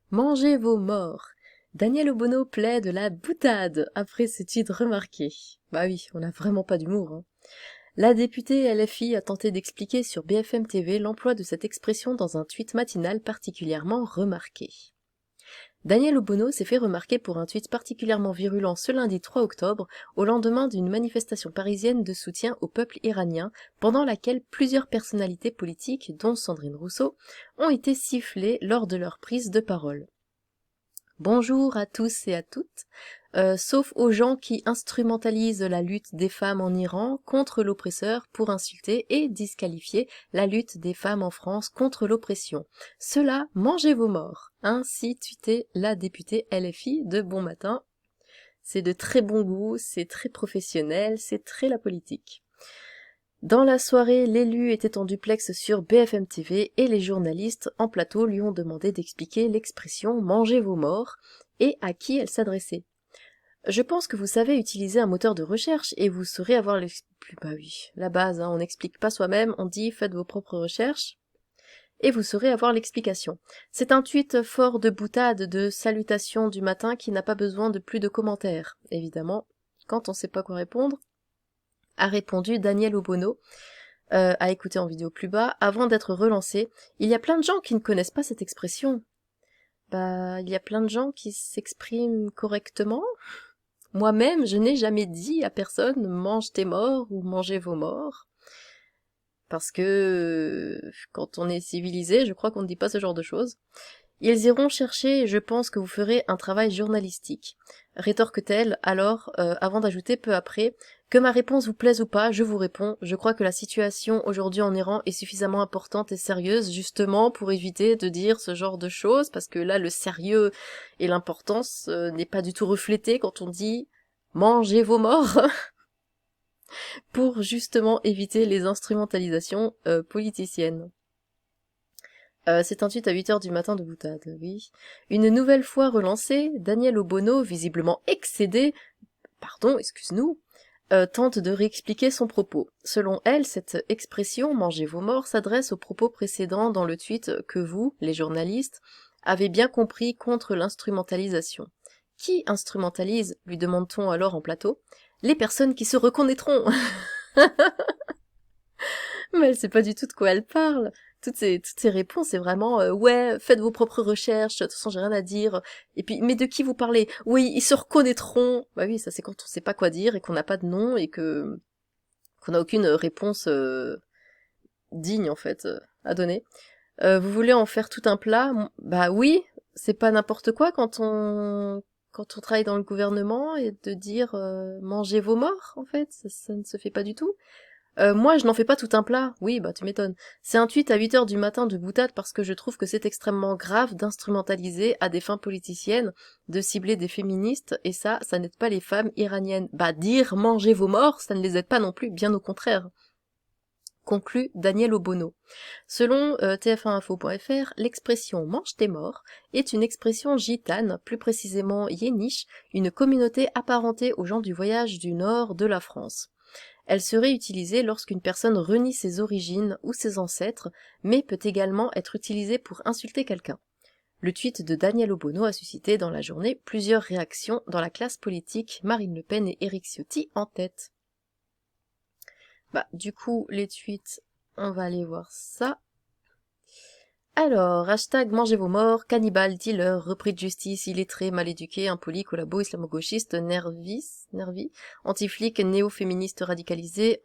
Mangez vos morts. Daniel Obono plaide la boutade après ce titre remarqué. Bah oui, on n'a vraiment pas d'humour, hein. La députée LFI a tenté d'expliquer sur BFM TV l'emploi de cette expression dans un tweet matinal particulièrement remarqué. Daniel Obono s'est fait remarquer pour un tweet particulièrement virulent ce lundi 3 octobre, au lendemain d'une manifestation parisienne de soutien au peuple iranien, pendant laquelle plusieurs personnalités politiques, dont Sandrine Rousseau, ont été sifflées lors de leur prise de parole. Bonjour à tous et à toutes, sauf aux gens qui instrumentalisent la lutte des femmes en Iran contre l'oppresseur pour insulter et disqualifier la lutte des femmes en France contre l'oppression. Cela, mangez vos morts. Ainsi tweetait la députée LFI de Bon Matin. C'est de très bon goût, c'est très professionnel, c'est très la politique. Dans la soirée, l'élu était en duplex sur BFM TV et les journalistes en plateau lui ont demandé d'expliquer l'expression « mangez vos morts » et à qui elle s'adressait. Je pense que vous savez utiliser un moteur de recherche et vous saurez avoir Bah oui, la base, hein, on n'explique pas soi-même, on dit faites vos propres recherches et vous saurez avoir l'explication. C'est un tweet fort de boutade, de salutations du matin qui n'a pas besoin de plus de commentaires. Évidemment, quand on sait pas quoi répondre, a répondu Daniel Obono, à écouter en vidéo plus bas, avant d'être relancé. Il y a plein de gens qui ne connaissent pas cette expression. Bah, il y a plein de gens qui s'expriment correctement. Moi-même, je n'ai jamais dit à personne « mange tes morts » ou « mangez vos morts ». Parce que, quand on est civilisé, je crois qu'on ne dit pas ce genre de choses. Ils iront chercher et je pense que vous ferez un travail journalistique. Rétorque-t-elle alors, avant d'ajouter peu après « Que ma réponse vous plaise ou pas, je vous réponds. Je crois que la situation aujourd'hui en Iran est suffisamment importante et sérieuse justement pour éviter de dire ce genre de choses, parce que là, le sérieux et l'importance n'est pas du tout reflété quand on dit « mangez vos morts » pour justement éviter les instrumentalisations politiciennes. C'est un tweet à 8h du matin de boutade, oui. Une nouvelle fois relancé, Daniel Obono, visiblement excédé, excuse-nous, tente de réexpliquer son propos. Selon elle, cette expression « mangez vos morts » s'adresse aux propos précédents dans le tweet que vous, les journalistes, avez bien compris contre l'instrumentalisation. Qui instrumentalise, lui demande-t-on alors en plateau? Les personnes qui se reconnaîtront. Mais elle sait pas du tout de quoi elle parle. Toutes ces réponses, c'est vraiment ouais, faites vos propres recherches, de toute façon j'ai rien à dire. Et puis, mais de qui vous parlez? Oui, ils se reconnaîtront. Bah oui, ça c'est quand on sait pas quoi dire et qu'on n'a pas de nom et qu'on n'a aucune réponse digne en fait à donner. Vous voulez en faire tout un plat? Bah oui, c'est pas n'importe quoi quand on travaille dans le gouvernement et de dire mangez vos morts en fait, ça ne se fait pas du tout. Moi, je n'en fais pas tout un plat. Oui, bah tu m'étonnes. C'est un tweet à 8h du matin de boutade parce que je trouve que c'est extrêmement grave d'instrumentaliser à des fins politiciennes, de cibler des féministes, et ça n'aide pas les femmes iraniennes. Bah dire mangez vos morts, ça ne les aide pas non plus, bien au contraire. Conclut Daniel Obono. Selon tf1info.fr, l'expression « mange tes morts » est une expression gitane, plus précisément yéniche, une communauté apparentée aux gens du voyage du nord de la France. Elle serait utilisée lorsqu'une personne renie ses origines ou ses ancêtres, mais peut également être utilisée pour insulter quelqu'un. Le tweet de Daniel Obono a suscité dans la journée plusieurs réactions dans la classe politique, Marine Le Pen et Éric Ciotti en tête. Bah, du coup, les tweets, on va aller voir ça. Alors, hashtag mangez vos morts, cannibale, dealer, repris de justice, illettré, mal éduqué, impoli, collabo, islamo-gauchiste, nervi, anti-flic, néo-féministe radicalisé,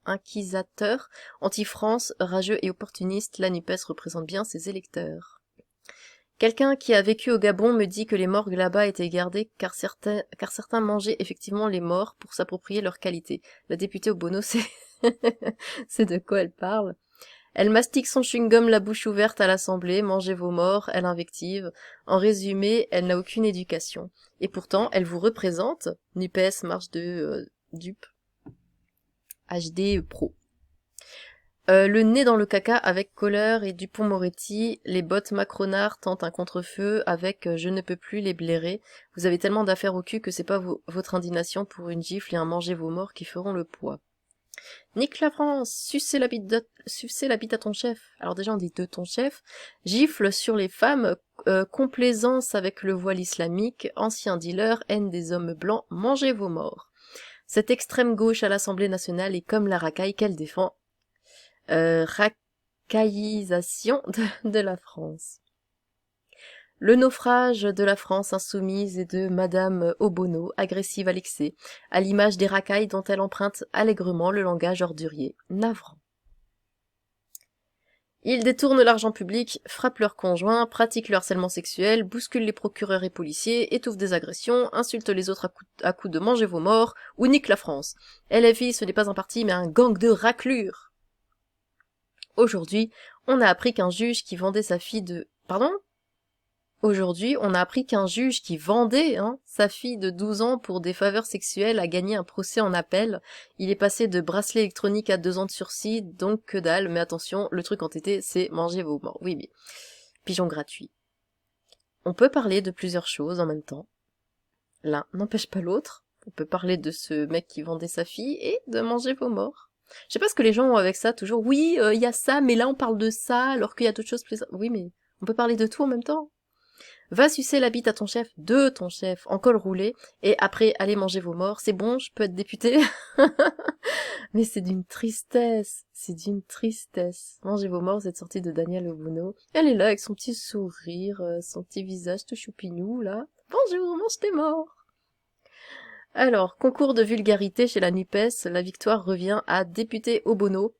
inquisiteur, anti-France, rageux et opportuniste, la NUPES représente bien ses électeurs. Quelqu'un qui a vécu au Gabon me dit que les morgues là-bas étaient gardées car certains mangeaient effectivement les morts pour s'approprier leur qualité. La députée Obono, c'est de quoi elle parle. Elle mastique son chewing-gum la bouche ouverte à l'Assemblée, mangez vos morts, elle invective. En résumé, elle n'a aucune éducation. Et pourtant, elle vous représente, NUPES, marche de dupe, HD Pro. Le nez dans le caca avec Kohler et Dupond-Moretti, les bottes macronards tentent un contre-feu avec je ne peux plus les blairer. Vous avez tellement d'affaires au cul que c'est pas votre indignation pour une gifle et un mangez vos morts qui feront le poids. Nique la France, sucez la bite à ton chef. Alors déjà on dit de ton chef. Gifle sur les femmes complaisance avec le voile islamique, ancien dealer, haine des hommes blancs, mangez vos morts. Cette extrême gauche à l'Assemblée nationale est comme la racaille qu'elle défend. Racaillisation de la France. Le naufrage de la France insoumise et de Madame Obono, agressive à l'excès, à l'image des racailles dont elle emprunte allègrement le langage ordurier, navrant. Ils détournent l'argent public, frappent leurs conjoints, pratiquent le harcèlement sexuel, bousculent les procureurs et policiers, étouffent des agressions, insultent les autres à coups de mangez vos morts, ou niquent la France. LFI, ce n'est pas un parti, mais un gang de raclures. Aujourd'hui, on a appris qu'un juge qui vendait sa fille de... Pardon ? Aujourd'hui, on a appris qu'un juge qui vendait sa fille de 12 ans pour des faveurs sexuelles a gagné un procès en appel. Il est passé de bracelet électronique à 2 ans de sursis, donc que dalle. Mais attention, le truc entêté, c'est manger vos morts. Oui, mais pigeon gratuit. On peut parler de plusieurs choses en même temps. L'un n'empêche pas l'autre. On peut parler de ce mec qui vendait sa fille et de manger vos morts. Je sais pas ce que les gens ont avec ça, toujours. Oui, il y a ça, mais là on parle de ça, alors qu'il y a d'autres choses plus... Oui, mais on peut parler de tout en même temps. Va sucer la bite à ton chef, de ton chef, en col roulé, et après, allez manger vos morts, c'est bon, je peux être député. Mais c'est d'une tristesse, Mangez vos morts, cette sortie de Daniel Obono. Elle est là avec son petit sourire, son petit visage tout choupinou, là. Bonjour, mange tes morts. Alors, concours de vulgarité chez la NUPES, la victoire revient à député Obono,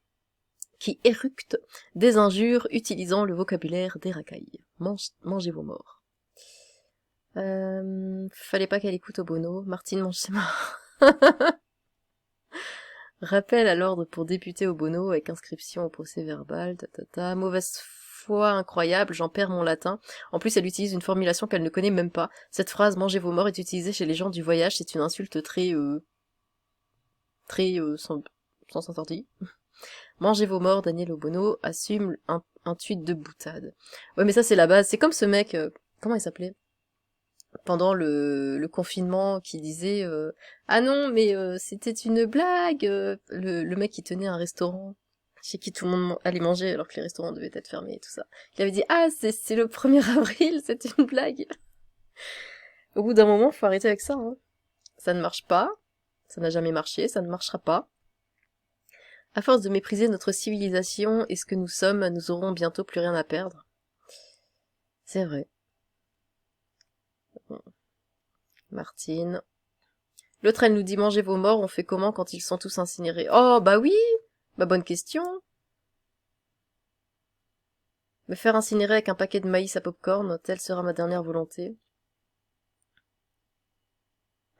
qui éructe des injures utilisant le vocabulaire des racailles. Mangez vos morts. Fallait pas qu'elle écoute Obono. Martine mange ses morts. Rappel à l'ordre pour député Obono avec inscription au procès verbal. Mauvaise foi incroyable, j'en perds mon latin. En plus, elle utilise une formulation qu'elle ne connaît même pas. Cette phrase mangez vos morts est utilisée chez les gens du voyage. C'est une insulte très sans sortie. Mangez vos morts, Daniel Obono assume un tweet de boutade. Ouais, mais ça c'est la base. C'est comme ce mec. Comment il s'appelait ? Pendant le confinement qui disait ah non mais c'était une blague le mec qui tenait un restaurant chez qui tout le monde allait manger alors que les restaurants devaient être fermés et tout ça. Il avait dit ah c'est le 1er avril, c'est une blague. Au bout d'un moment, faut arrêter avec ça Ça ne marche pas, ça n'a jamais marché, ça ne marchera pas. À force de mépriser notre civilisation et ce que nous sommes, nous aurons bientôt plus rien à perdre. C'est vrai. Martine. L'autre, elle nous dit mangez vos morts, on fait comment quand ils sont tous incinérés? Oh, bah oui! Bah bonne question. Me faire incinérer avec un paquet de maïs à popcorn, telle sera ma dernière volonté.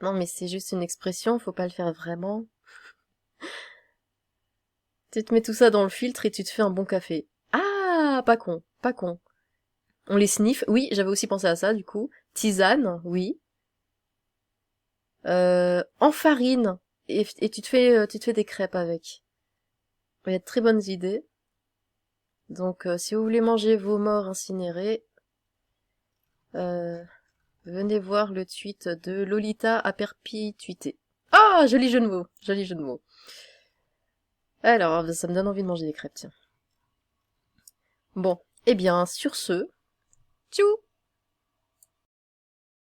Non, mais c'est juste une expression, faut pas le faire vraiment. Tu te mets tout ça dans le filtre et tu te fais un bon café. Ah, pas con, pas con. On les sniffe, oui, j'avais aussi pensé à ça, du coup. Tisane, oui. En farine, et tu te fais des crêpes avec. Il y a de très bonnes idées. Donc, si vous voulez manger vos morts incinérés, venez voir le tweet de Lolita à perpétuité. Ah, joli jeu de mots, joli jeu de mots. Alors, ça me donne envie de manger des crêpes, tiens. Bon, eh bien, sur ce, tchou!